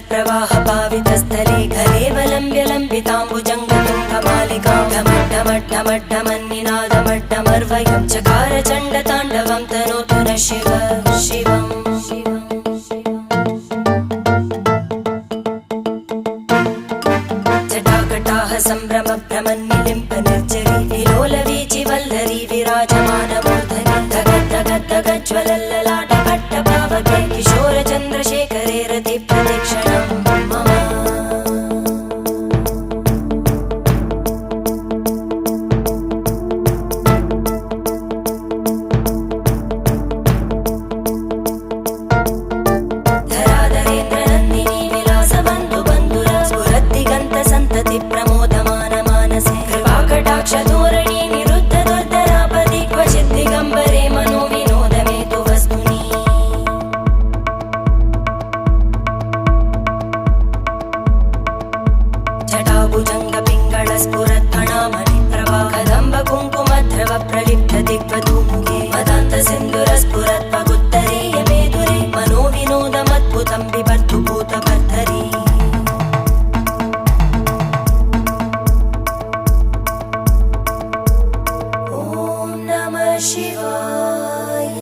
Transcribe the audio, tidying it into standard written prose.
प्रवाह पावितस्थले कलेवलम्ब्य लम्बिताम्बुजङ्गतुङ्गमालिकां ढमड्ढमड्ढमन्निनादमड्ढमर्वयं चकार चण्डताण्डवं तनोतु नः शिव शिवम् जटाकटाह सम्भ्रम भ्रमन्निलिम्प निर्जरी विलोलवीचि वल्लरी विराजमानमूर्धनि धगद्धगद्धगज्ज्वलल्ललाट पट्टपावके किशोर चन्द्रशेखरे रति प्रदक्षिणं मम धराधरेन्द्रनन्दिनी विलासबन्धु बन्धुर स्फुरद्दिगन्त सन्तति प्रमोदमान मानसे कृपाकटाक्ष धोरणी निरुद्ध दुर्धरापदि क्वचित् दिगम्बरे मनो विनोदमेतु वस्तुनि जटाभुजङ्ग पिङ्गळ स्फुरत्फणामणि प्रभा कदम्ब कुङ्कुमद्रव प्रलिप्त दिग्वधूमुखे